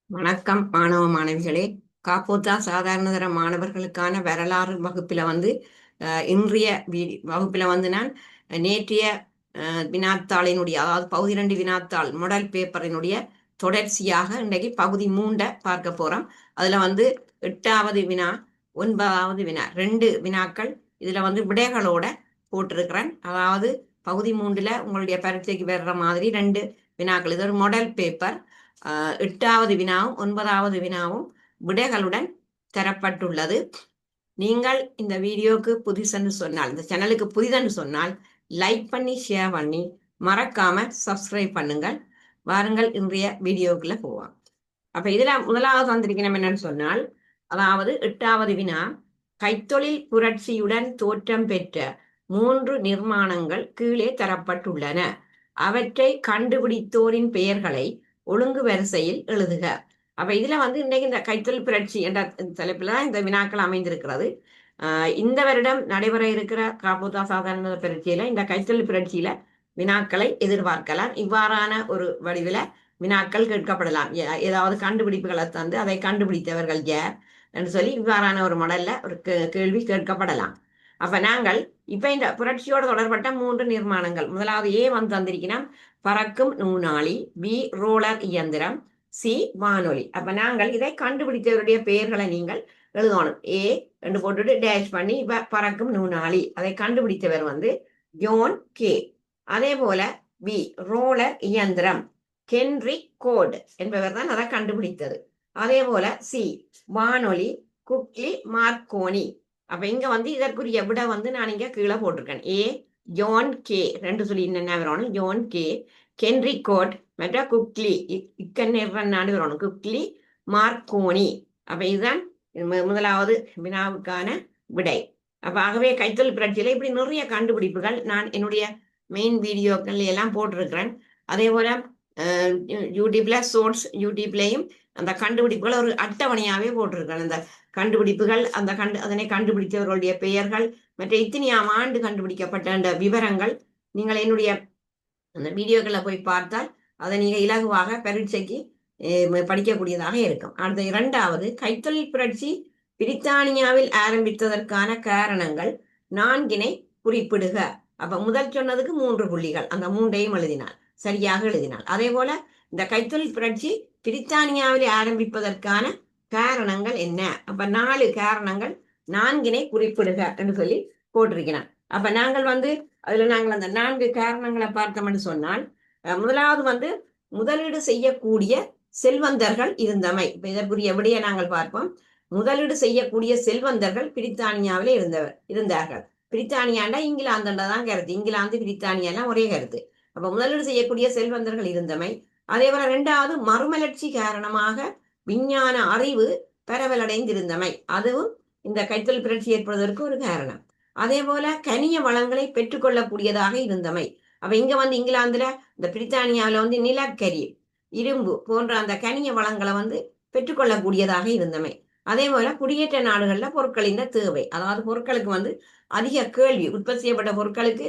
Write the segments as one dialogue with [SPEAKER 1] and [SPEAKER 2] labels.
[SPEAKER 1] வணக்கம் மாணவ மாணவிகளே. காப்போத்தா சாதாரண தர மாணவர்களுக்கான வரலாறு வகுப்பில் இன்றைய வகுப்பில் நான் நேற்றைய வினாத்தாளினுடைய, அதாவது பகுதி 2 வினாத்தாள் மாடல் பேப்பரினுடைய தொடர்ச்சியாக இன்றைக்கு பகுதி 3 பார்க்க போகிறோம். அதில் 8வது வினா 9வது வினா 2 வினாக்கள் இதில் விடைகளோட போட்டிருக்கிறேன். அதாவது பகுதி 3ல் உங்களுடைய பரீட்சைக்கு வர்ற மாதிரி 2 வினாக்கள். இது ஒரு மாடல் பேப்பர். 8வது வினாவும் 9வது வினாவும் விடைகளுடன் தரப்பட்டுள்ளது. நீங்கள் இந்த வீடியோக்கு புதுசென்று சொன்னால், இந்த சேனலுக்கு புதிதென்று சொன்னால் லைக் பண்ணி ஷேர் பண்ணி மறக்காம சப்ஸ்கிரைப் பண்ணுங்கள். வாருங்கள் இன்றைய வீடியோக்குள்ள போவோம். அப்ப இதுல முதலாவது வந்திருக்கணும் என்னன்னு சொன்னால், அதாவது 8வது வினா, கைத்தொழில் புரட்சியுடன் தோற்றம் பெற்ற 3 நிர்மாணங்கள் கீழே தரப்பட்டுள்ளன. அவற்றை கண்டுபிடித்தோரின் பெயர்களை ஒழுங்கு வரிசையில் எழுதுக. அப்ப இதுல இன்னைக்கு இந்த கைத்தொழில் புரட்சி என்ற தலைப்புல இந்த வினாக்கள் அமைந்திருக்கிறது. இந்த வருடம் நடைபெற இருக்கிற காப்போத்தா சாதாரண பரீட்சையில இந்த கைத்தொழில் புரட்சியில வினாக்களை எதிர்பார்க்கலாம். இவ்வாறான ஒரு வடிவில வினாக்கள் கேட்கப்படலாம். ஏதாவது கண்டுபிடிப்புகளை தந்து அதை கண்டுபிடித்தவர்கள் யார் என்று சொல்லி இவ்வாறான ஒரு மாடல்ல ஒரு கேள்வி கேட்கப்படலாம். அப்ப நாங்கள் இப்ப இந்த புரட்சியோடு தொடர்பட்ட 3 நிர்மாணங்கள், முதலாவது ஏ தந்திருக்கிறோம், பறக்கும் நூனாளி, பி ரோலர் இயந்திரம், சி வானொலி. அப்ப நாங்கள் இதை கண்டுபிடித்தவருடைய பெயர்களை நீங்கள் எழுதணும். ஏ என்று போட்டுட்டு டேஷ் பண்ணி இப்ப பறக்கும் நூனாளி, அதை கண்டுபிடித்தவர் ஜோன் கே. அதே போல பி ரோலர் இயந்திரம், ஹென்ரி கோட் என்பவர் தான் அதை கண்டுபிடித்தது. அதே போல சி வானொலி, குக்லி மார்க்கோனி. அப்ப இங்க இதற்குரிய விட நான் இங்க கீழே போட்டிருக்கேன். ஏ ஜோன் கே 2 சொல்லி என்ன வரணும், ஜோன் கே, ஹென்ரி கோட் மற்ற குக்லி நாடு வரணும், குக்லி மார்க்கோனி. அப்ப இதுதான் முதலாவது வினாவுக்கான விடை. அப்ப ஆகவே கைத்தொழில் புரட்சியில இப்படி நிறைய கண்டுபிடிப்புகள் நான் என்னுடைய மெயின் வீடியோக்கள் எல்லாம் போட்டிருக்கிறேன். அதே போல யூடியூப்ல ஷோர்ட்ஸ் யூடியூப்லையும் அந்த கண்டுபிடிப்புகள் ஒரு அட்டவணையாவே போட்டிருக்கிறேன். அந்த கண்டுபிடிப்புகள், அதனை கண்டுபிடித்தவர்களுடைய பெயர்கள் மற்ற இத்தனையாம் ஆண்டு கண்டுபிடிக்கப்பட்ட அந்த விவரங்கள் நீங்கள் என்னுடைய அந்த வீடியோக்களை போய் பார்த்தால் அதை நீங்க இலகுவாக பரீட்சைக்கு படிக்கக்கூடியதாக இருக்கும். அடுத்த 2வது, கைத்தொழில் புரட்சி பிரித்தானியாவில் ஆரம்பித்ததற்கான காரணங்கள் 4 குறிப்பிடுக. அப்ப முதல் சொன்னதுக்கு 3 புள்ளிகள், அந்த 3ஐயும் எழுதினார், சரியாக எழுதினார். அதே போல இந்த கைத்தொழில் புரட்சி பிரித்தானியாவில் ஆரம்பிப்பதற்கான காரணங்கள் என்ன? அப்ப 4 காரணங்கள், 4 குறிப்பிடுக என்று சொல்லி போட்டிருக்கிறார். அப்ப நாங்கள் அதுல நாங்கள் அந்த 4 காரணங்களை பார்த்தோம்னு சொன்னால், முதலாவது முதலீடு செய்யக்கூடிய செல்வந்தர்கள் இருந்தமை. இப்ப இதற்குரிய விடையை நாங்கள் பார்ப்போம். முதலீடு செய்யக்கூடிய செல்வந்தர்கள் பிரித்தானியாவிலே இருந்தார்கள். பிரித்தானியாண்டா இங்கிலாந்துதான் கருத்து. இங்கிலாந்து பிரித்தானியா எல்லாம் ஒரே கருத்து. அப்ப முதலீடு செய்யக்கூடிய செல்வந்தர்கள் இருந்தமை. அதே போல 2வது, மறுமலர்ச்சி காரணமாக விஞ்ஞான அறிவு பரவலடைந்திருந்தமை, அதுவும் இந்த கைத்தொழில் புரட்சி ஏற்படுவதற்கு ஒரு காரணம். அதே போல கனிய வளங்களை பெற்றுக்கொள்ளக்கூடியதாக இருந்தமை. அப்ப இங்க இங்கிலாந்துல இந்த பிரித்தானியாவில நிலக்கரி, இரும்பு போன்ற அந்த கனிய வளங்களை பெற்றுக்கொள்ளக்கூடியதாக இருந்தமை. அதே போல குடியேற்ற நாடுகள்ல பொருட்களின் தேவை, அதாவது பொருட்களுக்கு அதிக கேள்வி, உற்பத்தி செய்யப்பட்ட பொருட்களுக்கு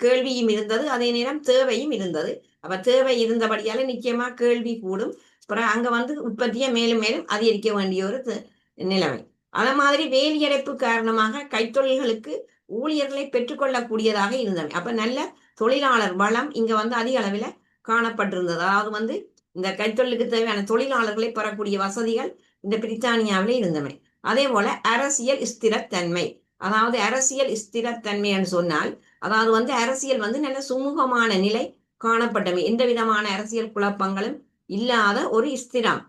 [SPEAKER 1] கேள்வியும் இருந்தது, அதே நேரம் தேவையும் இருந்தது. அப்ப தேவை இருந்தபடியால நிச்சயமா கேள்வி கூடும். அப்புறம் அங்க உற்பத்தியை மேலும் மேலும் அதிகரிக்க வேண்டிய ஒரு நிலைமை. அதே மாதிரி வேலியடைப்பு காரணமாக கைத்தொழில்களுக்கு ஊழியர்களை பெற்றுக்கொள்ளக்கூடியதாக இருந்தவை. அப்ப நல்ல தொழிலாளர் வளம் இங்க அதிக அளவில் காணப்பட்டிருந்தது. அதாவது இந்த கைத்தொழிலுக்கு தேவையான தொழிலாளர்களை பெறக்கூடிய வசதிகள் இந்த பிரித்தானியாவிலே இருந்தவை. அதே போல அரசியல் ஸ்திரத்தன்மை, அதாவது அரசியல் ஸ்திரத்தன்மைன்னு சொன்னால், அதாவது அரசியல் நல்ல சுமூகமான நிலை காணப்பட்டவை, எந்த விதமான அரசியல் குழப்பங்களும் இல்லாத ஒரு ஸ்திரம்,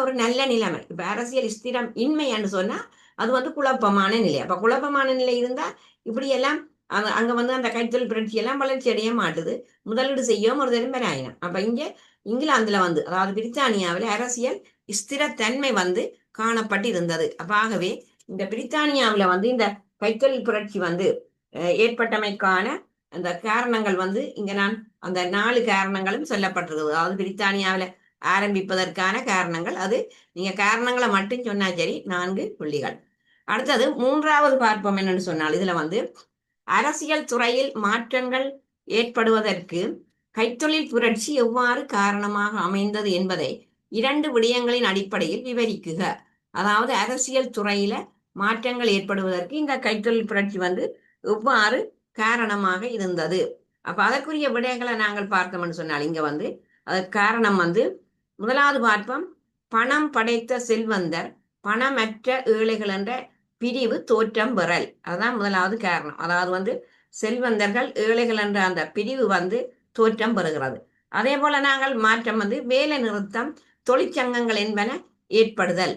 [SPEAKER 1] ஒரு நல்ல நிலைமை. இப்ப அரசியல் ஸ்திரம் இன்மை என்று சொன்னா அது குழப்பமான நிலை. அப்ப குழப்பமான நிலை இருந்தா இப்படி எல்லாம் அங்க அந்த கைத்தொழில் புரட்சி எல்லாம் வளர்ச்சி அடைய மாட்டுது, முதலீடு செய்யவும் ஒரு தரம் பெறாயினம். அப்ப இங்க இங்கிலாந்துல அதாவது பிரித்தானியாவில அரசியல் ஸ்திரத்தன்மை காணப்பட்டு இருந்தது. அப்ப ஆகவே இந்த பிரித்தானியாவில இந்த கைத்தொழில் புரட்சி ஏற்பட்டமைக்கான அந்த காரணங்கள் இங்க நான் அந்த 4 காரணங்களும் சொல்லப்பட்டிருக்கிறது. அதாவது பிரித்தானியாவில ஆரம்பிப்பதற்கான காரணங்கள், அது நீங்க காரணங்களை மட்டும் சொன்னா சரி, 4 புள்ளிகள். அடுத்தது 3வது பார்ப்போம். என்னன்னு சொன்னால், இதுல அரசியல் துறையில் மாற்றங்கள் ஏற்படுவதற்கு கைத்தொழில் புரட்சி எவ்வாறு காரணமாக அமைந்தது என்பதை 2 விடயங்களின் அடிப்படையில் விவரிக்குக. அதாவது அரசியல் துறையில மாற்றங்கள் ஏற்படுவதற்கு இந்த கைத்தொழில் புரட்சி வந்து எவ்வாறு காரணமாக இருந்தது. அப்ப அதற்குரிய விடயங்களை நாங்கள் பார்த்தோம்னு சொன்னால் இங்க வந்து அதற்கு காரணம் வந்து முதலாவது பார்ப்போம், பணம் படைத்த செல்வந்தர் பணமற்ற ஏழைகள் என்ற பிரிவு தோற்றம் பெறல். அதுதான் முதலாவது காரணம். அதாவது வந்து செல்வந்தர்கள் ஏழைகள் என்ற அந்த பிரிவு வந்து தோற்றம் பெறுகிறது. அதே போல நாங்கள் மாற்றம் வந்து வேலை நிறுத்தம் தொழிற்சங்கங்கள் என்பன ஏற்படுதல்.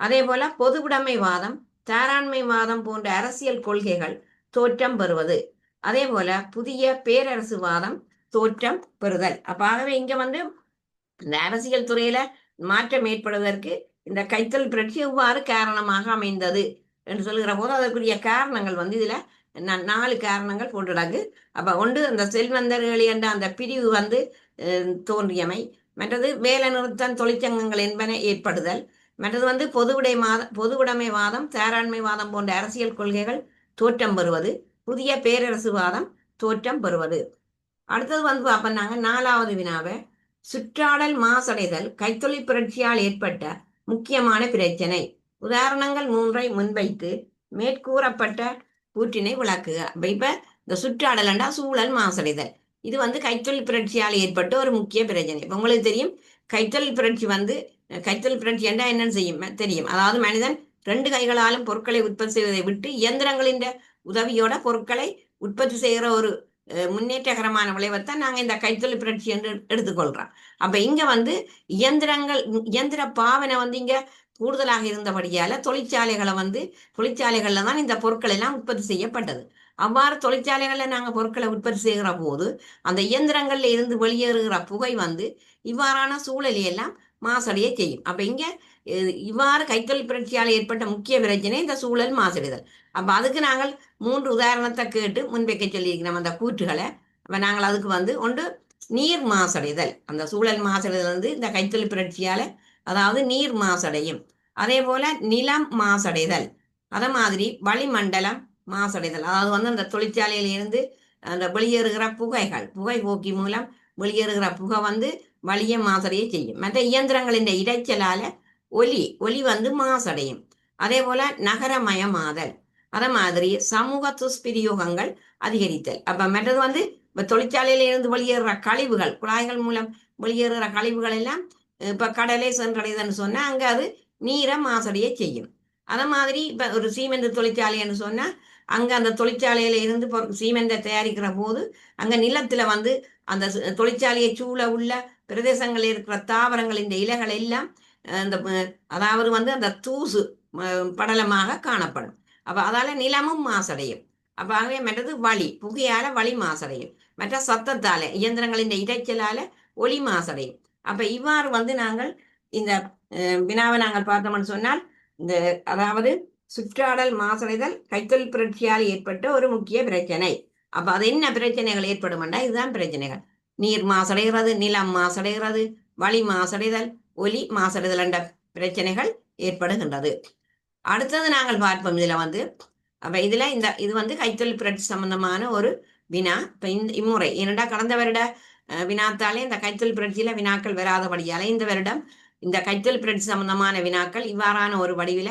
[SPEAKER 1] அதே போல பொதுவுடைமைவாதம் தாராண்மைவாதம் போன்ற அரசியல் கொள்கைகள் தோற்றம் பெறுவது. அதே போல புதிய பேரரசுவாதம் தோற்றம் பெறுதல். அப்ப ஆகவே இங்க வந்து இந்த அரசியல் துறையில மாற்றம் ஏற்படுவதற்கு இந்த கைத்தொழில் புரட்சி எவ்வாறு காரணமாக அமைந்தது என்று சொல்லுகிற போது அதற்குரிய காரணங்கள் வந்து இதுல 4 காரணங்கள் போட்டுடாக்கு. அப்ப ஒன்று அந்த செல்வந்தர்கள் என்ற அந்த பிரிவு வந்து தோன்றியமை, மற்றது வேலை நிறுத்தம் தொழிற்சங்கங்கள் என்பன ஏற்படுதல், மற்றது வந்து பொதுவுடைமைவாதம் தாராண்மைவாதம் போன்ற அரசியல் கொள்கைகள் தோற்றம் பெறுவது, புதிய பேரரசுவாதம் தோற்றம் பெறுவது. அடுத்தது வந்து பார்ப்போம் 4வது வினாவை, சுற்றாடல் மாசடைதல் கைத்தொழில் புரட்சியால் ஏற்பட்ட முக்கியமான பிரச்சனை. உதாரணங்கள் 3ஐ முன்வைத்து மேற்கூறப்பட்ட கூற்றினை விளக்குக. இப்ப இந்த சுற்றாடல் என்றா சூழல் மாசடைதல், இது வந்து கைத்தொழில் புரட்சியால் ஏற்பட்ட ஒரு முக்கிய பிரச்சனை. இப்ப உங்களுக்கு தெரியும் கைத்தொழில் புரட்சி வந்து கைத்தொழில் புரட்சி என்றா என்னன்னு செய்யும் தெரியும். அதாவது மனிதன் 2 கைகளாலும் பொருட்களை உற்பத்தி செய்வதை விட்டு இயந்திரங்களின் உதவியோட பொருட்களை உற்பத்தி செய்கிற ஒரு முன்னேற்றகரமான விளைவைத்தான் நாங்கள் இந்த கைத்தொழில் புரட்சி என்று எடுத்துக்கொள்கிறோம். அப்ப இங்க வந்து இயந்திர பாவனை வந்து இங்க கூடுதலாக இருந்தபடியால தொழிற்சாலைகள்ல தான் இந்த பொருட்கள் எல்லாம் உற்பத்தி செய்யப்பட்டது. அவ்வாறு தொழிற்சாலைகள்ல நாங்க பொருட்களை உற்பத்தி செய்கிற போது அந்த இயந்திரங்கள்ல இருந்து வெளியேறுகிற புகை வந்து இவ்வாறான சூழலை எல்லாம் மாசடைய செய்யும். அப்ப இங்க இவ்வாறு கைத்தொழில் புரட்சியால் ஏற்பட்ட முக்கிய பிரச்சனை இந்த சூழல் மாசடைதல். அப்ப அதுக்கு நாங்கள் 3 உதாரணத்தை கேட்டு முன்வைக்க சொல்லியிருக்கிறோம் அந்த கூற்றுகளை. அப்ப நாங்கள் அதுக்கு வந்து ஒன்று நீர் மாசடைதல், அந்த சூழல் மாசடைதல் வந்து இந்த கைத்தொழில் புரட்சியால அதாவது நீர் மாசடையும். அதே போல நிலம் மாசடைதல், அதே மாதிரி வளிமண்டலம் மாசடைதல், அதாவது வந்து அந்த தொழிற்சாலையில இருந்து அந்த வெளியேறுகிற புகை போக்கி மூலம் வெளியேறுகிற புகை வந்து வளிய மாசடைய செய்யும். மற்ற இயந்திரங்களின் இரைச்சலால ஒலி வந்து மாசடையும். அதே போல நகரமயமாதல், அதே மாதிரி சமூக துஷ்பிரயோகங்கள் அதிகரித்தல். அப்ப மற்றது வந்து இப்ப தொழிற்சாலையில இருந்து வெளியேறுற கழிவுகள், குழாய்கள் மூலம் வெளியேறுகிற கழிவுகள் எல்லாம் இப்ப கடலை சென்றடையுதுன்னு சொன்னா அங்க அது நீரை மாசடைய செய்யும். அதே மாதிரி இப்ப ஒரு சீமெந்து தொழிற்சாலைன்னு சொன்னா அங்க அந்த தொழிற்சாலையில இருந்து சீமெந்தை தயாரிக்கிற போது அங்க நிலத்துல வந்து அந்த தொழிற்சாலையை சூழ உள்ள பிரதேசங்களில் இருக்கிற தாவரங்களின் இலைகள் எல்லாம் அந்த அதாவது வந்து அந்த தூசு படலமாக காணப்படும். அப்ப அதால நிலமும் மாசடையும். அப்ப ஆகவே மற்றது புகையால வளி மாசடையும், மற்ற சத்தத்தால இயந்திரங்களின் இரைச்சலால ஒலி மாசடையும். அப்ப இவ்வாறு வந்து நாங்கள் இந்த வினாவை நாங்கள் பார்த்தோம்னு சொன்னால் இந்த அதாவது சுற்றாடல் மாசடைதல் கைத்தொழில் புரட்சியால் ஏற்பட்ட ஒரு முக்கிய பிரச்சனை. அப்ப அது என்ன பிரச்சனைகள் ஏற்படும்னா இதுதான் பிரச்சனைகள். நீர் மாசடைகிறது, நிலம் மாசடைகிறது, வளி மாசடைதல், ஒலி மாசடைதல் என்ற பிரச்சனைகள் ஏற்படுகின்றது. அடுத்தது நாங்கள் பார்ப்போம் இதுல வந்து அப்ப இதுல இது வந்து கைத்தொழில் புரட்சி சம்பந்தமான ஒரு வினா. இப்ப இம்முறை ஏனென்றா கடந்த வருட வினாத்தாலே இந்த கைத்தொழில் புரட்சியில வினாக்கள் வராதபடியால இந்த வருடம் இந்த கைத்தொழில் புரட்சி சம்பந்தமான வினாக்கள் இவ்வாறான ஒரு வடிவில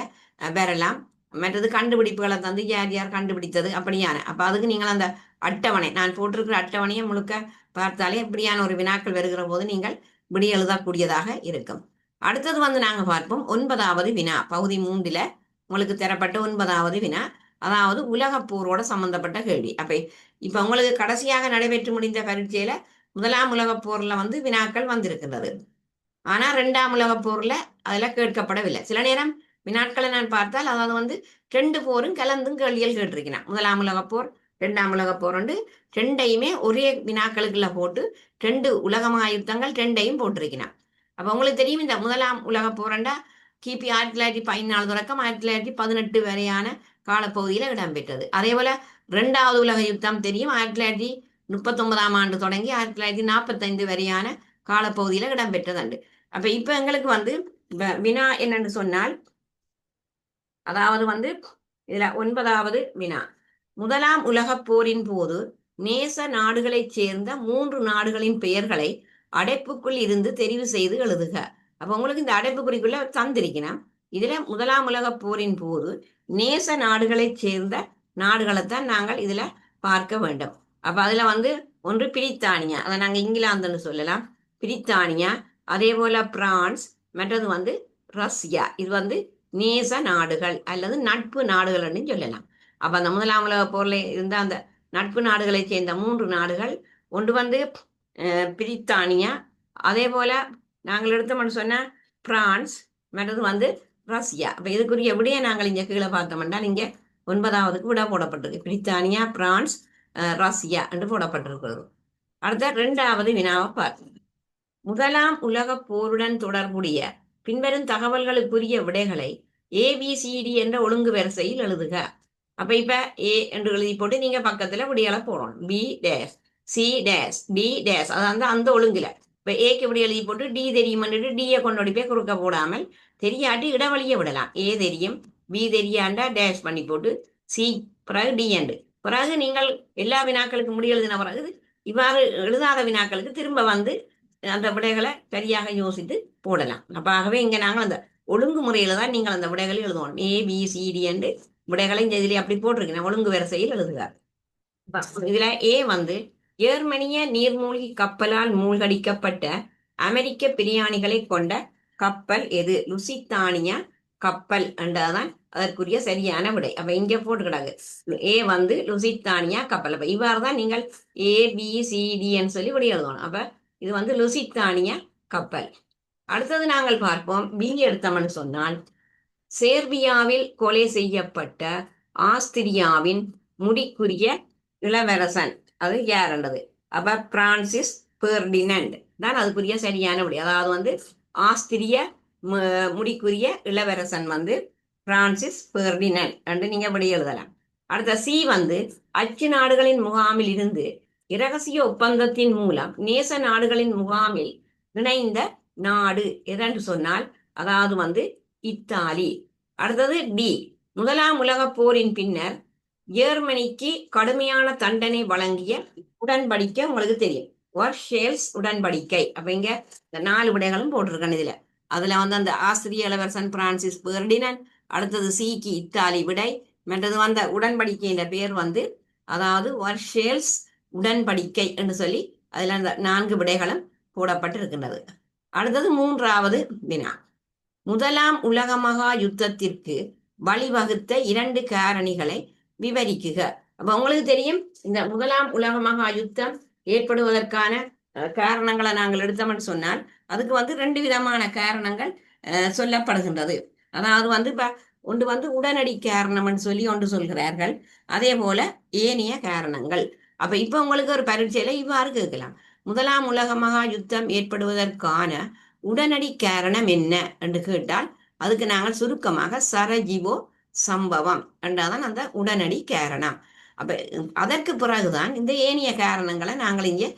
[SPEAKER 1] பெறலாம். மற்றது கண்டுபிடிப்புகளை தந்து யார் யார் கண்டுபிடித்தது அப்படியான. அப்ப அதுக்கு நீங்கள் அந்த அட்டவணை நான் போட்டிருக்கிற அட்டவணையை முழுக்க பார்த்தாலே இப்படியான ஒரு வினாக்கள் வருகிற போது நீங்கள் விடி எழுதக்கூடியதாக இருக்கும். அடுத்தது வந்து நாங்க பார்ப்போம் 9வது வினா, பகுதி 3ல உங்களுக்கு தரப்பட்ட 9வது வினா, அதாவது உலகப் போரோட சம்பந்தப்பட்ட கேள்வி. இப்ப உங்களுக்கு கடைசியாக நடைபெற்று முடிந்த பரீட்சையில 1ஆம் உலகப் போர்ல வந்து வினாக்கள் வந்திருக்கின்றது. ஆனா 2ஆம் உலகப் போர்ல அதுல கேட்கப்படவில்லை. சில நேரம் வினாட்களை நான் பார்த்தால் அதாவது வந்து 2 போரும் கலந்தும் கேள்விகள் கேட்டிருக்கிறேன். 1ஆம் உலகப் போர் 2ஆம் உலகப் போர் வந்து 2ஐயுமே ஒரே வினாக்களுக்குள்ள போட்டு 2 உலக மகாயுத்தங்கள் 2ஐயும் போட்டிருக்கிறேன். அப்ப உங்களுக்கு தெரியும் இந்த 1ஆம் உலகப் போரண்டா கிபி 1914 தொடக்கம் 1918 வரையான காலப்பகுதியில இடம்பெற்றது. அதே போல 2வது உலக யுத்தம் தெரியும் 1939ஆம் ஆண்டு தொடங்கி 1945 வரையான காலப்பகுதியில இடம்பெற்றதுண்டு. அப்ப இப்ப எங்களுக்கு வந்து வினா என்னன்னு சொன்னால் அதாவது வந்து இதுல 9வது வினா, 1ஆம் உலகப் போரின் போது நேச நாடுகளைச் சேர்ந்த 3 நாடுகளின் பெயர்களை அடைப்புக்குள் இருந்து தெரிவு செய்து எழுதுக. அப்ப உங்களுக்கு இந்த அடைப்புக்குறிக்குள்ள தந்திருக்கணும். இதுல முதலாம் உலக போரின் போது நேச நாடுகளைச் சேர்ந்த நாடுகளைத்தான் நாங்கள் இதுல பார்க்க வேண்டும். அப்ப அதுல வந்து ஒன்று பிரித்தானியா, அதை நாங்க இங்கிலாந்துன்னு சொல்லலாம், பிரித்தானியா, அதே போல பிரான்ஸ், மற்றது வந்து ரஷ்யா. இது வந்து நேச நாடுகள் அல்லது நட்பு நாடுகள்னு சொல்லலாம். அப்ப அந்த முதலாம் உலக போர்ல இருந்த அந்த நட்பு நாடுகளைச் சேர்ந்த 3 நாடுகள், ஒன்று வந்து பிரித்தானியா, அதே போல நாங்கள் எடுத்தோம்னு சொன்னா பிரான்ஸ், மற்றது வந்து ரஷ்யா. அப்ப இதுக்குரிய விடையை நாங்கள் இங்க கீழே பார்த்தோம்னா இங்க 9வதுக்கு விட போடப்பட்டிருக்கு. பிரித்தானியா, பிரான்ஸ், ரஷ்யா என்று போடப்பட்டிருக்கிறது. அடுத்த 2வது வினாவை பார்ப்போம். முதலாம் உலக போருடன் தொடர்புடைய பின்வரும் தகவல்களுக்குரிய விடைகளை ABCD என்ற ஒழுங்கு வரிசையில் எழுதுக. அப்ப இப்ப ஏ என்று எழுதி போட்டு நீங்க பக்கத்துல விடியலை போடணும். B dash, C dash, D dash, அதாவது அந்த ஒழுங்குல. இப்ப ஏக்கு விடி எழுதி போட்டு டி தெரியும்னுட்டு டியை கொண்டு போய் குறுக்க போடாமல் தெரியாட்டி இடவழிய விடலாம். ஏ தெரியும், பி தெரியாண்டா டேஷ் பண்ணி போட்டு சி பிறகு டி என்று பிறகு நீங்கள் எல்லா வினாக்களுக்கு முடி எழுதின பிறகு இவ்வாறு எழுதாத வினாக்களுக்கு திரும்ப வந்து அந்த விடைகளை சரியாக யோசித்து போடலாம். அப்ப ஆகவே இங்க நாங்கள் அந்த ஒழுங்குமுறையில தான் நீங்கள் அந்த விடைகளை எழுதுவோம். ABCD என்று விடைகளை இந்த இதுல அப்படி போட்டிருக்கேன், ஒழுங்கு வரிசையில் எழுதுகிறார். இதுல ஏ வந்து ஜெர்மனிய நீர்மூழ்கி கப்பலால் மூழ்கடிக்கப்பட்ட அமெரிக்க பிரியாணிகளை கொண்ட கப்பல் எது? லுசித்தானியா கப்பல் என்றதான் அதற்குரிய சரியான விடை. அப்ப இங்க போட்டுக்கிடாங்க, ஏ வந்து லுசித்தானியா கப்பல். அப்ப இவ்வாறு தான் நீங்கள் ABCDன்னு சொல்லி விடை எழுதணும். அப்ப இது வந்து லுசித்தானியா கப்பல். அடுத்தது நாங்கள் பார்ப்போம். பி எடுத்தோம்னு சொன்னால் சேர்பியாவில் கொலை செய்யப்பட்ட ஆஸ்திரியாவின் முடிக்குரிய இளவரசன் அது யாருன்றது. அப்ப பிரான்சிஸ் பெர்டினண்ட் தான் அதுக்குரிய சரியான விடை. அதாவது வந்து ஆஸ்திரிய முடிக்குரிய இளவரசன் வந்து பிரான்சிஸ் பெர்டினண்ட் என்று நீங்க விடை எழுதலாம். அடுத்த சி வந்து அச்சு நாடுகளின் முகாமில் இருந்து இரகசிய ஒப்பந்தத்தின் மூலம் நேச நாடுகளின் முகாமில் இணைந்த நாடு எதென்று சொன்னால் அதாவது வந்து இத்தாலி. அடுத்தது டி முதலாம் உலக போரின் பின்னர் ஜெர்மனிக்கு கடுமையான தண்டனை வழங்கிய உடன்படிக்கை உங்களுக்கு தெரியும், வர்ஷேல்ஸ் உடன்படிக்கை. அப்ப இங்க இந்த 4 விடைகளும் போட்டிருக்கேன் இதுல. அதுல வந்து அந்த ஆஸ்திரிய இளவரசன் பிரான்சிஸ் பெர்டினண்ட், அடுத்தது சிக்கு இத்தாலி விடை, மற்றது வந்த உடன்படிக்கையின் பேர் வந்து அதாவது வர்ஷேல்ஸ் உடன்படிக்கை என்று சொல்லி அதுல அந்த 4 விடைகளும் போடப்பட்டிருக்கின்றது. அடுத்தது 3வது வினா, முதலாம் உலக மகா யுத்தத்திற்கு வழிவகுத்த 2 காரணிகளை விவரிக்குக. அப்ப உங்களுக்கு தெரியும் இந்த முதலாம் உலக மகா யுத்தம் ஏற்படுவதற்கான காரணங்களை நாங்கள் எடுத்தோம்னு சொன்னால் அதுக்கு வந்து 2 விதமான காரணங்கள் சொல்லப்படுகின்றது. அதாவது வந்து இப்ப ஒன்று வந்து உடனடி காரணம்னு சொல்லி ஒன்று சொல்கிறார்கள், அதே போல ஏனைய காரணங்கள். அப்ப இப்ப உங்களுக்கு ஒரு பரீட்சையில இவ்வாறு கேட்கலாம், முதலாம் உலக மகா யுத்தம் ஏற்படுவதற்கான உடனடி காரணம் என்ன என்று கேட்டால் அதுக்கு நாங்கள் சுருக்கமாக சரஜிவோ சம்பவம் என்றாதான் அந்த உடனடி காரணம். அப்ப அதற்கு பிறகுதான் இந்த ஏனைய காரணங்களை நாங்கள் இங்கே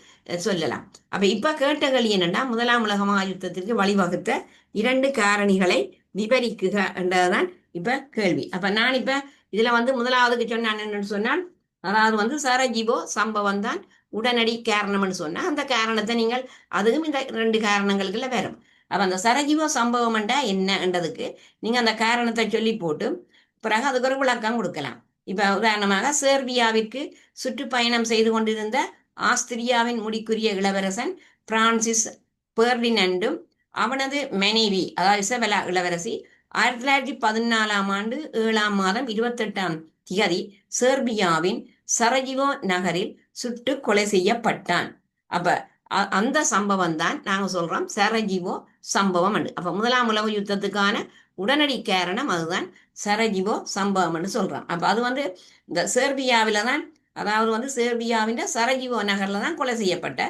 [SPEAKER 1] சொல்லலாம். அப்ப இப்ப கேட்ட கேள்வி என்னன்னா, முதலாம் உலக மகா யுத்தத்திற்கு வழிவகுத்த 2 காரணிகளை விவரிக்குக என்றதுதான் இப்ப கேள்வி. அப்ப நான் இப்ப இதுல வந்து முதலாவதுக்கு சொன்னான் என்னன்னு சொன்னால் அதாவது வந்து சரஜிவோ சம்பவம் தான் உடனடி காரணம்னு சொன்னா அந்த காரணத்தை நீங்கள் அதுவும் இந்த 2 காரணங்களுக்குள்ள வரும். அப்ப அந்த சரஜிவோ சம்பவம் என்னன்றதுக்கு நீங்க அந்த காரணத்தை சொல்லி போட்டு பிறகு அதுக்கு ஒரு விளக்கம் கொடுக்கலாம். இப்ப உதாரணமாக சேர்பியாவிற்கு சுற்றுப்பயணம் செய்து கொண்டிருந்த ஆஸ்திரியாவின் முடிக்குரிய இளவரசன் பிரான்சிஸ் பெர்டினண்டும் அவனது மனைவி அதாவது இசபெலா இளவரசி 1914ஆம் ஆண்டு 7ஆம் மாதம் 28ஆம் திகதி சேர்பியாவின் சரஜிவோ நகரில் சுட்டு கொலை செய்யப்பட்டான். அப்ப அந்த சம்பவம் தான் நாங்க சொல்றோம் சரஜிவோ சம்பவம். அப்ப முதலாம் உலக யுத்தத்துக்கான உடனடி காரணம் அதுதான் சரஜிவோ சம்பவம்னு சொல்றான். அப்ப அது வந்து இந்த சேர்பியாவில தான், அதாவது வந்து சேர்பியாவின் சரஜிவோ நகர்ல தான் கொலை செய்யப்பட்ட.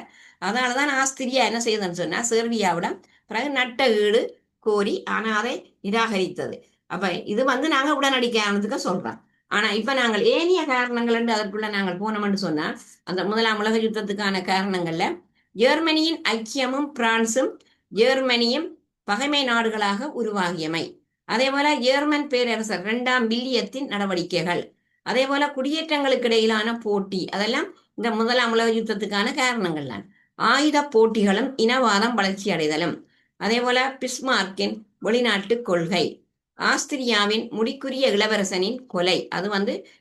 [SPEAKER 1] அதனாலதான் ஆஸ்திரியா என்ன செய்யுதுன்னு சொன்னா சேர்பியாவிடம் பிறகு நட்ட ஈடு கோரி ஆனா அதை நிராகரித்தது. அப்ப இது வந்து நாங்க உடனடி காரணத்துக்கு சொல்றோம். ஆனா இப்ப நாங்கள் ஏனைய காரணங்கள் என்று அதற்குள்ள நாங்கள் போனோம்னு சொன்னா அந்த முதலாம் உலக யுத்தத்துக்கான காரணங்கள்ல ஜெர்மனியின் ஐக்கியமும் பிரான்சும் ஜெர்மனியும் பகைமை நாடுகளாக உருவாகியமை, அதே போல ஜெர்மன் பேரரசர் 2ஆம் வில்லியத்தின் நடவடிக்கைகள், அதே போல குடியேற்றங்களுக்கு இடையிலான போட்டி, அதெல்லாம் இந்த முதலாம் உலக யுத்தத்துக்கான காரணங்கள் தான். ஆயுத போட்டிகளும் இனவாதம் வளர்ச்சி அடைதலும், அதே போல பிஸ்மார்க்கின் வெளிநாட்டு கொள்கை, ஆஸ்திரியாவின் முடிக்குரிய இளவரசனின் கொலை, அது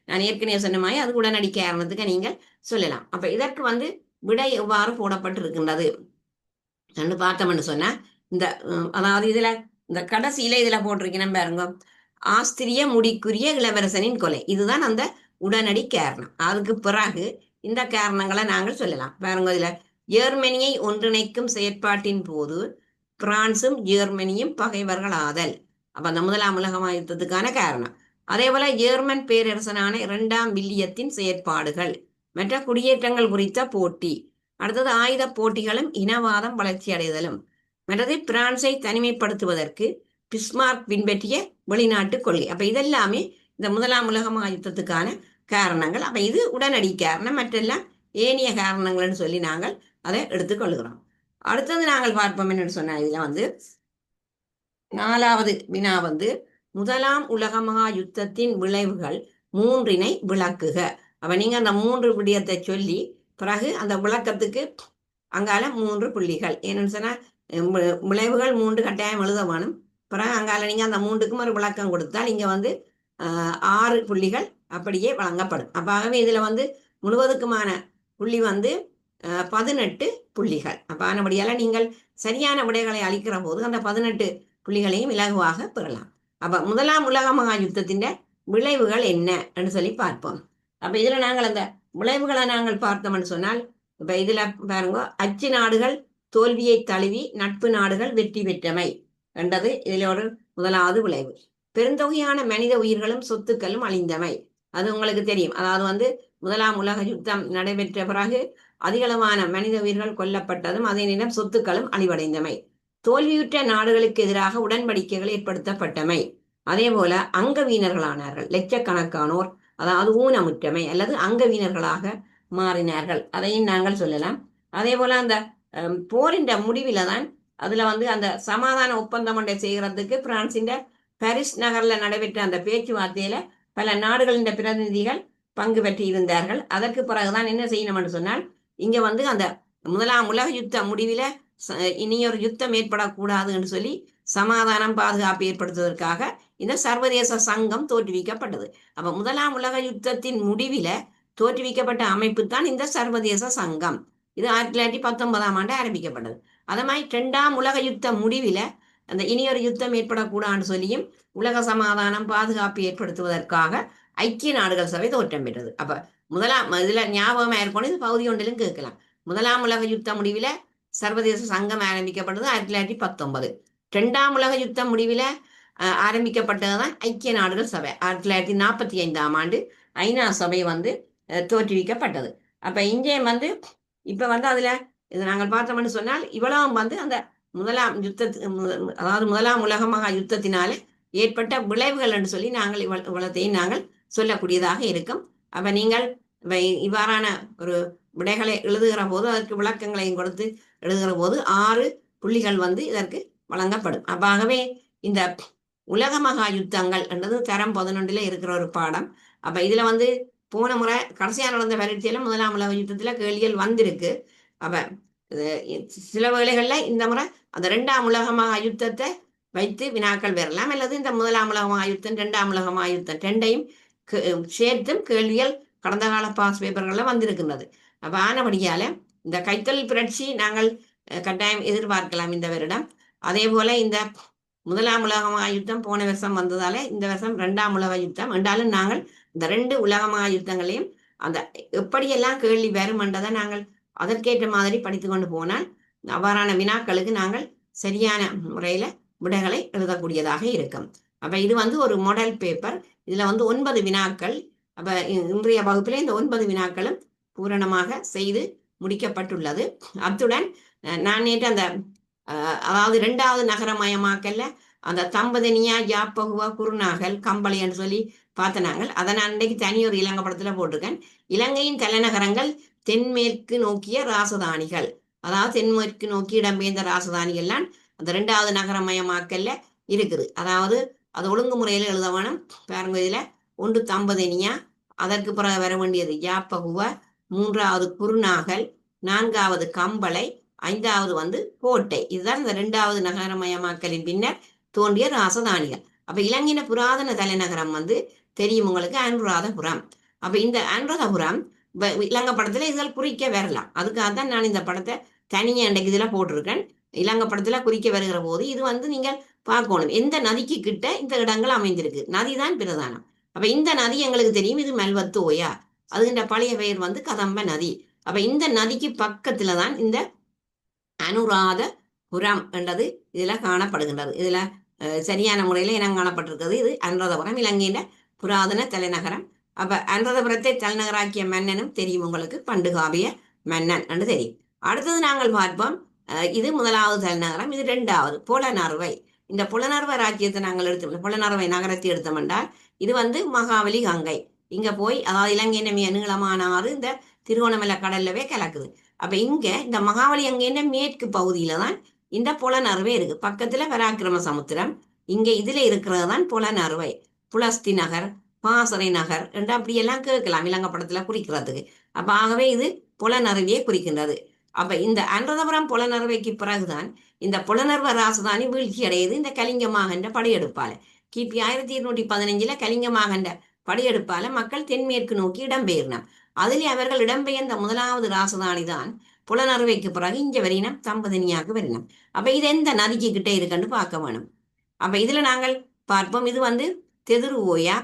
[SPEAKER 1] நான் ஏற்கனவே சொன்ன மாதிரி அது உடனடி காரணத்துக்கு நீங்கள் சொல்லலாம். அப்ப இதற்கு விடை எவ்வாறு போடப்பட்டிருக்கின்றது என்று பார்த்தோம்னு சொன்னா, இந்த அதாவது இதுல இந்த கடைசியில இதுல போட்டிருக்கணும் பாருங்க, ஆஸ்திரிய முடிக்குரிய இளவரசனின் கொலை, இதுதான் அந்த உடனடி காரணம். அதுக்கு பிறகு இந்த காரணங்களை நாங்கள் சொல்லலாம். பாருங்க, இதுல ஜெர்மனியை ஒன்றிணைக்கும் செயற்பாட்டின் போது பிரான்சும் ஜெர்மனியும் பகைவர்கள் ஆதல், அப்ப அந்த முதலாம் உலக யுத்தத்துக்கான காரணம். அதே போல ஜெர்மன் பேரரசனான 2ஆம் வில்லியத்தின் செயற்பாடுகள், மற்ற குடியேற்றங்கள் குறித்த போட்டி, அடுத்தது ஆயுத போட்டிகளும் இனவாதம் வளர்ச்சி அடைதலும், மற்றது பிரான்சை தனிமைப்படுத்துவதற்கு பிஸ்மார்க் பின்பற்றிய வெளிநாட்டு கொள்கை. அப்ப இதெல்லாமே இந்த முதலாம் உலக யுத்தத்துக்கான காரணங்கள். அப்ப இது உடனடி காரணம், மற்றெல்லாம் ஏனைய காரணங்கள்னு சொல்லி நாங்கள் அதை எடுத்துக்கொள்கிறோம். அடுத்தது நாங்கள் பார்ப்போம் என்னன்னு சொன்னா, இதுல 4வது வினா முதலாம் உலக மகா யுத்தத்தின் விளைவுகள் 3 விளக்குக. அப்ப நீங்க அந்த 3 விடயத்தை சொல்லி பிறகு அந்த விளக்கத்துக்கு அங்கால 3 புள்ளிகள், என்னன்னு சொன்னா விளைவுகள் 3 கட்டாயம் எழுத வேணும். பிறகு அங்கால நீங்க அந்த 3க்கும் ஒரு விளக்கம் கொடுத்தால் இங்க 6 புள்ளிகள் அப்படியே வழங்கப்படும். அப்ப ஆகவே இதுல முழுவதுக்குமான புள்ளி 18 புள்ளிகள். அப்ப ஆனபடியால நீங்கள் சரியான விடைகளை அளிக்கிற போது அந்த 18 புள்ளிகளையும் இலகுவாக பெறலாம். அப்ப முதலாம் உலக மகா யுத்தத்தின் விளைவுகள் என்ன என்று சொல்லி பார்ப்போம். அப்ப இதுல நாங்கள் அந்த விளைவுகளை நாங்கள் பார்த்தோம்னு சொன்னால், இப்ப இதுல பாருங்க, அச்சு நாடுகள் தோல்வியை தழுவி நட்பு நாடுகள் வெற்றி பெற்றமை என்றது இதுல ஒரு முதலாவது விளைவு. பெருந்தொகையான மனித உயிர்களும் சொத்துக்களும் அழிந்தமை, அது உங்களுக்கு தெரியும். அதாவது முதலாம் உலக யுத்தம் நடைபெற்ற பிறகு அதிகளவான மனித உயிர்கள் கொல்லப்பட்டதும் அதே நேரம் சொத்துக்களும் அழிவடைந்தமை. தோல்வியுற்ற நாடுகளுக்கு எதிராக உடன்படிக்கைகள் ஏற்படுத்தப்பட்டமை. அதே போல அங்கவீனர்களானார்கள் லட்சக்கணக்கானோர், அதாவது ஊனமுற்றமை அல்லது அங்கவீனர்களாக மாறினார்கள், அதையும் நாங்கள் சொல்லலாம். அதே போல அந்த போரின் முடிவில தான் அதுல அந்த சமாதான ஒப்பந்தம் ஒன்றை செய்கிறதுக்கு பிரான்சின் பாரிஸ் நகர்ல நடைபெற்ற அந்த பேச்சுவார்த்தையில பல நாடுகளின் பிரதிநிதிகள் பங்கு பெற்று இருந்தார்கள். அதற்கு பிறகுதான் என்ன செய்யணும்னு சொன்னால், இங்க அந்த முதலாம் உலக யுத்த முடிவில இனியொரு யுத்தம் ஏற்படக்கூடாது என்று சொல்லி சமாதானம் பாதுகாப்பு ஏற்படுத்துவதற்காக இந்த சர்வதேச சங்கம் தோற்றுவிக்கப்பட்டது. அப்ப முதலாம் உலக யுத்தத்தின் முடிவில தோற்றுவிக்கப்பட்ட அமைப்பு தான் இந்த சர்வதேச சங்கம். இது 1919ஆம் ஆண்டு ஆரம்பிக்கப்பட்டது. அது மாதிரி 2ஆம் உலக யுத்த முடிவில அந்த இனியொரு யுத்தம் ஏற்படக்கூடாதுன்னு சொல்லியும் உலக சமாதானம் பாதுகாப்பு ஏற்படுத்துவதற்காக ஐக்கிய நாடுகள் சபை தோற்றம் பெற்றது. அப்ப முதலாம் இதுல ஞாபகமா இருக்கணும், இது பகுதி ஒன்றிலும் கேட்கலாம். முதலாம் உலக யுத்த முடிவில சர்வதேச சங்கம் ஆரம்பிக்கப்பட்டது 1919. 2ஆம் உலக யுத்த முடிவில ஆரம்பிக்கப்பட்டதுதான் ஐக்கிய நாடுகள் சபை. 1945ஆம் ஆண்டு ஐநா சபை தோற்றுவிக்கப்பட்டது. அப்ப இங்கே இப்ப அதுல இது நாங்கள் பார்த்தோம்னு சொன்னால் இவ்வளவும் அந்த முதலாம் அதாவது முதலாம் உலக மகா யுத்தத்தினால ஏற்பட்ட விளைவுகள் என்று சொல்லி நாங்கள் இவ்வளத்தையும் நாங்கள் சொல்லக்கூடியதாக இருக்கும். அப்ப நீங்கள் இவ்வாறான ஒரு விடைகளை எழுதுகிற போது அதற்கு விளக்கங்களையும் கொடுத்து எழுதுகிற போது 6 புள்ளிகள் இதற்கு வழங்கப்படும். ஆகவே இந்த உலக மகா யுத்தங்கள் என்றது தரம் 11 இருக்கிற ஒரு பாடம். அப்ப இதுல போன முறை கடைசியா நடந்த பரீட்சையில முதலாம் உலக யுத்தத்துல கேள்விகள் வந்திருக்கு. அப்ப சில வேளைகள்ல இந்த முறை அந்த 2ஆம் உலக மகா யுத்தத்தை வைத்து வினாக்கள் வரலாம், அல்லது இந்த முதலாம் உலக மகா யுத்தம் 2ஆம் உலக மகா யுத்தம் ரெண்டையும் சேர்த்தும் கேள்விகள் கடந்த கால பாஸ் பேப்பர்கள்ல வந்திருக்கின்றது. அப்ப ஆனபடியால இந்த கைத்தொழில் புரட்சி நாங்கள் கட்டாயம் எதிர்பார்க்கலாம் இந்த வருடம். அதே போல இந்த முதலாம் உலக மகா யுத்தம் போன வருஷம் வந்ததால இந்த வருஷம் 2ஆம் உலக யுத்தம் என்றாலும் நாங்கள் இந்த 2 உலக மகா யுத்தங்களையும் அந்த எப்படியெல்லாம் கேள்வி வரும் என்றதை நாங்கள் அதற்கேற்ற மாதிரி படித்து கொண்டு போனால் அவ்வாறான வினாக்களுக்கு நாங்கள் சரியான முறையில விடைகளை எழுதக்கூடியதாக இருக்கும். அப்ப இது ஒரு மாடல் பேப்பர். இதுல 9 வினாக்கள். அப்ப இன்றைய வகுப்பிலே இந்த 9 வினாக்களும் பூரணமாக செய்து முடிக்கப்பட்டுள்ளது. அத்துடன் நான் நேற்று அந்த அதாவது 2வது நகரமயமாக்கல்ல அந்த தம்பதனியா யாப்பகுவ குருநாகல் கம்பளை என்று சொல்லி பார்த்தனாங்கள். அதை நான் இன்றைக்கு தனி ஒரு இலங்கை படத்துல போட்டிருக்கேன். இலங்கையின் தலைநகரங்கள் தென்மேற்கு நோக்கிய ராசதானிகள், அதாவது தென்மேற்கு நோக்கி இடம்பெயர்ந்த ராசதானிகள்லாம் அந்த 2வது நகரமயமாக்கல்ல இருக்குது. அதாவது அது ஒழுங்குமுறையில எழுத வேணும். பாருங்க, இதுல 1 தம்பதனியா, அதற்கு பிறகு வர வேண்டியது யாப்பகுவ, 3வது குருநாகல், 4வது கம்பளை, 5வது வந்து கோட்டை. இதுதான் இந்த 2வது நகரமயமாக்கலின் பின்னர் தோன்றிய ராசதானிகள். அப்ப இலங்கையின புராதன தலைநகரம் வந்து தெரியும் உங்களுக்கு அனுராதபுரம். அப்ப இந்த அனுராதபுரம் இலங்கை படத்துல இதில் குறிக்க வரலாம். அதுக்காக தான் நான் இந்த படத்தை தனியாக இன்றைக்கு இதில் போட்டிருக்கேன். இலங்கை படத்துல குறிக்க வருகிற போது இது வந்து நீங்கள் பார்க்கணும் எந்த நதிக்கு கிட்ட இந்த இடங்கள் அமைந்திருக்கு. நதி தான் பிரதானம். அப்ப இந்த நதி எங்களுக்கு தெரியும், இது மெல்வத்து ஓயா. அதுகின்ற பழைய பெயர் வந்து கதம்ப நதி. அப்ப இந்த நதிக்கு பக்கத்துல தான் இந்த அனுராதபுரம் என்றது இதுல காணப்படுகின்றது. இதுல சரியான முறையில் இனம் காணப்பட்டிருக்கிறது. இது அனுராதபுரம் இலங்கையின் புராதன தலைநகரம். அப்ப அனுராதபுரத்தை தலைநகராக்கிய மன்னனும் தெரியும் உங்களுக்கு, பண்டுகாவிய மன்னன் என்று தெரியும். அடுத்தது நாங்கள் பார்ப்போம், இது 1வது தலைநகரம். இது 2வது புலனறுவை. இந்த புலனறுவை ராஜ்யத்தை நாங்கள் எடுத்தோம், புலனறுவை நகரத்தை எடுத்தோம் என்றால் இது வந்து மகாவலி கங்கை இங்க போய், அதாவது இலங்கையின் மிக நீளமான ஆறு இந்த திருகோணமலை கடல்லவே கலக்குது. அப்ப இங்க இந்த மகாவலி கங்கையின் மேற்கு பகுதியில தான் இந்த புலனறுவை இருக்கு. பக்கத்துல பராக்கிரம சமுத்திரம், இங்க இதுல இருக்கிறது தான் புலனறுவை. புலஸ்தி நகர், பாசறை நகர் என்று அப்படியெல்லாம் கேட்கலாம் இலங்கை படத்துல குறிக்கிறதுக்கு. அப்ப ஆகவே இது புலனறுவையை குறிக்கின்றது. அப்ப இந்த அனுராதபுரம் புலனறுவைக்கு பிறகுதான் இந்த புலனறுவ ராசதானி வீழ்ச்சி அடையுது இந்த கலிங்கமாகண்ட படையெடுப்பால. கிபி 1215 கலிங்கமாகண்ட படையெடுப்பால மக்கள் தென்மேற்கு நோக்கி இடம்பெயர்னம். அதிலே அவர்கள் இடம்பெயர்ந்த 1வது ராசதானி தான் புலனறுவைக்கு பிறகு இங்க வரினம் தம்பதினியாக்கு வரினம். அப்ப இது எந்த நதிக்கு கிட்டே இருக்குன்னு பார்க்க வேணும். அப்ப இதுல நாங்கள் பார்ப்போம், இது வந்து தெதுரு ஓயா,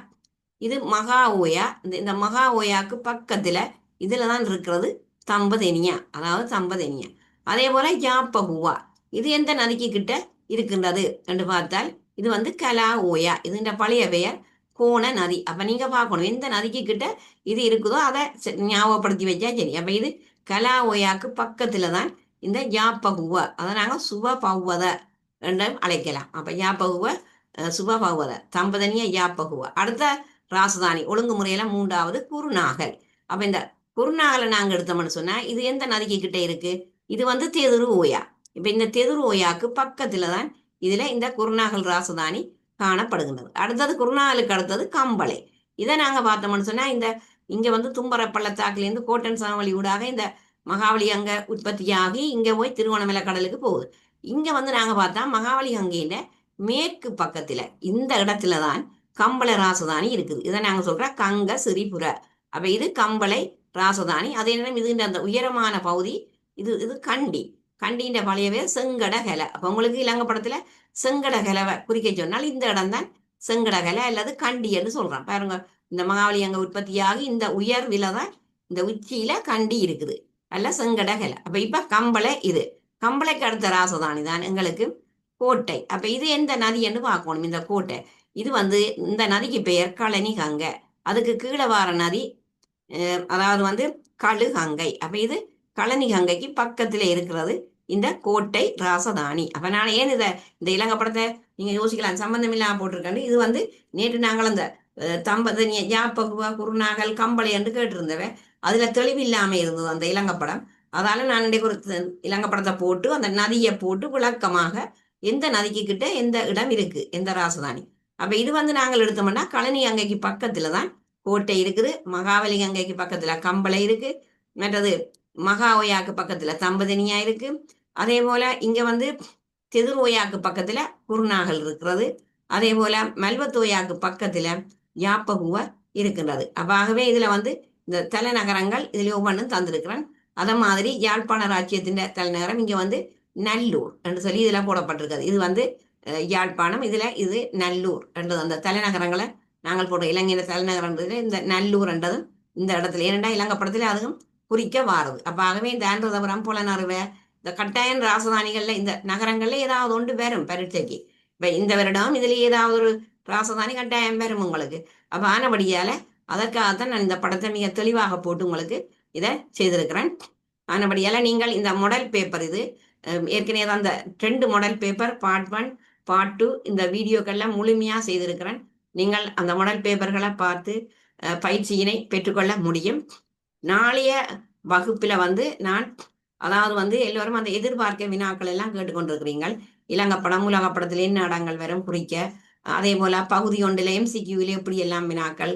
[SPEAKER 1] இது மகா ஓயா. இந்த மகா ஓயாக்கு பக்கத்துல இதுலதான் இருக்கிறது தம்பதெனியா, அதாவது தம்பதெனியா. அதே போல யாப்பகுவா, இது எந்த நதிக்கு கிட்ட இருக்கின்றது என்று பார்த்தால் இது வந்து கலா ஓயா. இது இந்த பழைய பெயர் கோண நதி. அப்ப நீங்க பார்க்கணும் எந்த நதிக்கு கிட்ட இது இருக்குதோ அதை ஞாபகப்படுத்தி வச்சா சரி. அப்ப இது கலா ஓயாக்கு பக்கத்துல தான் இந்த யாப்பகுவ, அதை நாங்க சுபபௌவத என்று அழைக்கலாம். அப்ப யாப்பகுவ சுபபௌவத, தம்பதனிய யாப்பகுவ. அடுத்த ராசதானி ஒழுங்குமுறையில 3வது குருநாகல். அப்ப இந்த குருநாகலை நாங்க எடுத்தோம்னு சொன்னா இது எந்த நதிக்கு கிட்ட இருக்கு, இது வந்து தெதுரு ஓயா. இப்ப இந்த தெதுரு ஓயாக்கு பக்கத்துல தான் இதுல இந்த குருநாகல் ராசதானி காணப்படுகின்றது. அடுத்தது குருநாகலுக்கு அடுத்தது கம்பளை. இதை நாங்க பார்த்தோம்னு சொன்னா இந்த இங்க வந்து தும்பர பள்ளத்தாக்குலேருந்து கோட்டன் சமவெளி ஊடாக இந்த மகாவலி அங்க உற்பத்தியாகி இங்க போய் திருவண்ணாமலை கடலுக்கு போகுது. இங்க வந்து நாங்க பார்த்தா மகாவலி அங்கையில மேற்கு பக்கத்துல இந்த இடத்துல தான் கம்பளை ராசதானி இருக்குது. இதை நாங்க சொல்ற கங்க சிறிபுர. அப்ப இது கம்பளை ராசதானி. அதே நேரம் இது அந்த உயரமான பகுதி இது இது கண்டி. கண்டின்ற பழைய பேர் செங்கடகலை. அப்ப உங்களுக்கு இலங்கை படத்துல செங்கடகலை குறிக்க சொன்னால் இந்த இடம் தான் செங்கடகலை அல்லது கண்டி என்று சொல்றான் பாருங்க. இந்த மகாவலி அங்க உற்பத்தியாகி இந்த உயர்வில தான் இந்த உச்சியில கண்டி இருக்குது அல்ல செங்கடகலை. அப்ப இப்ப கம்பளை, இது கம்பளைக்கு அடுத்த ராசதானி தான் எங்களுக்கு கோட்டை. அப்ப இது எந்த நதி என்று பார்க்கணும். இந்த கோட்டை இது வந்து இந்த நதிக்கு பெயர் களனி கங்கை. அதுக்கு கீழே வார நதி அதாவது வந்து கழுகங்கை. அப்ப இது களனி கங்கைக்கு பக்கத்துல இருக்கிறது இந்த கோட்டை ராசதானி. அப்ப நான் ஏன் இந்த இலங்கை படத்தை நீங்க யோசிக்கலாம் சம்பந்தம் இல்லாம போட்டிருக்கேன். இது வந்து நேற்று நாங்கள் அந்த தம்பதனிய யாப்பகுவா குருநாகல் கம்பளை என்று கேட்டிருந்தவ, அதுல தெளிவு இல்லாம இருந்தது அந்த இலங்கை படம். அதால நான் இன்றைக்கு ஒரு இலங்கை படத்தை போட்டு அந்த நதியை போட்டு விளக்கமாக எந்த நதிக்கு கிட்ட எந்த இடம் இருக்கு எந்த ராசதானி. அப்ப இது வந்து நாங்கள் எடுத்தோம்னா களனி கங்கைக்கு பக்கத்துல தான் கோட்டை இருக்குது, மகாவலி கங்கைக்கு பக்கத்துல கம்பளை இருக்கு, மற்றது மகா ஓயாக்கு பக்கத்துல தம்பதனியா இருக்கு. அதே போல இங்க வந்து தெதுரோயாக்கு பக்கத்துல குருநாகல் இருக்கிறது. அதே போல மல்வத்தோயாக்கு பக்கத்துல யாப்பகுவ இருக்கின்றது. அப்ப ஆகவே இதுல வந்து இந்த தலைநகரங்கள் இதுல ஒவ்வொன்றும் தந்திருக்கிறேன். அத மாதிரி யாழ்ப்பாண ராஜ்யத்தின் தலைநகரம் இங்க வந்து நல்லூர் என்று சொல்லி இதுல போடப்பட்டிருக்கிறது. இது வந்து யாழ்ப்பாணம், இதுல இது நல்லூர் என்றது அந்த தலைநகரங்களை நாங்கள் போடுற இலங்கையில தலைநகரன்றதுல இந்த நல்லூர் என்றதும் இந்த இடத்துல ஏனெண்டா இலங்கை படத்துல அதுவும் குறிக்க வாருது. அப்ப ஆகவே இந்த அனுராதபுரம் புலனறுவை இந்த கட்டாயன் ராசதானிகள்ல இந்த நகரங்கள்ல ஏதாவது ஒன்று வரும் பரீட்சைக்கு. இப்ப இந்த வருடம் இதுல ஏதாவது ஒரு ராசதானி கட்டாயம் வரும் உங்களுக்கு. அப்ப ஆனபடியால அதற்காகத்தான் நான் இந்த படத்தை மிக தெளிவாக போட்டு உங்களுக்கு இதை செய்திருக்கிறேன். ஆனபடியால நீங்கள் இந்த மாடல் பேப்பர் இது ஏற்கனவே தான் இந்த 2 மாடல் பேப்பர் பார்ட் 1 பார்ட் 2 இந்த வீடியோக்கெல்லாம் முழுமையா செய்திருக்கிறேன். நீங்கள் அந்த மாடல் பேப்பர்களை பார்த்து பயிற்சியினை பெற்றுக்கொள்ள முடியும். நாளைய வகுப்புல வந்து நான் அதாவது வந்து எல்லோரும் அந்த எதிர்பார்க்க வினாக்கள் எல்லாம் கேட்டுக்கொண்டிருக்கிறீங்கள். இலங்கை படம் உலக படத்துல என்ன இடங்கள் வரும் குறிக்க, அதே போல பகுதி 1 MCQல எப்படி எல்லாம் வினாக்கள்,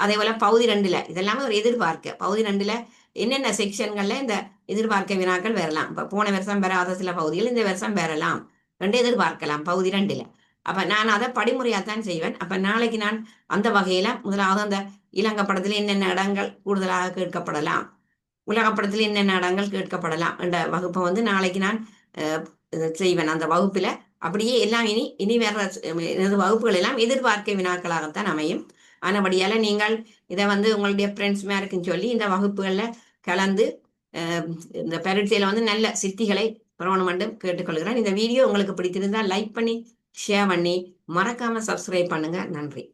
[SPEAKER 1] அதே போல பகுதி 2 இதெல்லாமே ஒரு எதிர்பார்க்க. பகுதி 2 என்னென்ன செக்ஷன்கள்ல இந்த எதிர்பார்க்க வினாக்கள் வரலாம். இப்போ போன வருஷம் வராத சில பகுதிகள் இந்த வருஷம் வரலாம் என்று எதிர்பார்க்கலாம் பகுதி 2ல். அப்போ நான் அதை படிமுறையாகத்தான் செய்வேன். அப்போ நாளைக்கு நான் அந்த வகையில் முதலாவது அந்த இலங்கை படத்தில் என்னென்ன இடங்கள் கூடுதலாக கேட்கப்படலாம், உலக படத்தில் என்னென்ன இடங்கள் கேட்கப்படலாம் என்ற வகுப்பை வந்து நாளைக்கு நான் செய்வேன். அந்த வகுப்பில் அப்படியே எல்லாம் இனி வேற எனது வகுப்புகள் எல்லாம் எதிர்பார்க்க வினாக்களாகத்தான் அமையும். ஆனபடியால் நீங்கள் இதை வந்து உங்களுடைய ஃப்ரெண்ட்ஸ் மேருக்குன்னு சொல்லி இந்த வகுப்புகளில் கலந்து இந்த பரீட்சையில் வந்து நல்ல சித்திகளை பெறணும் என்று கேட்டுக்கொள்கிறேன். இந்த வீடியோ உங்களுக்கு பிடித்திருந்தால் லைக் பண்ணி ஷேர் பண்ணி மறக்காமல் சப்ஸ்கிரைப் பண்ணுங்கள். நன்றி.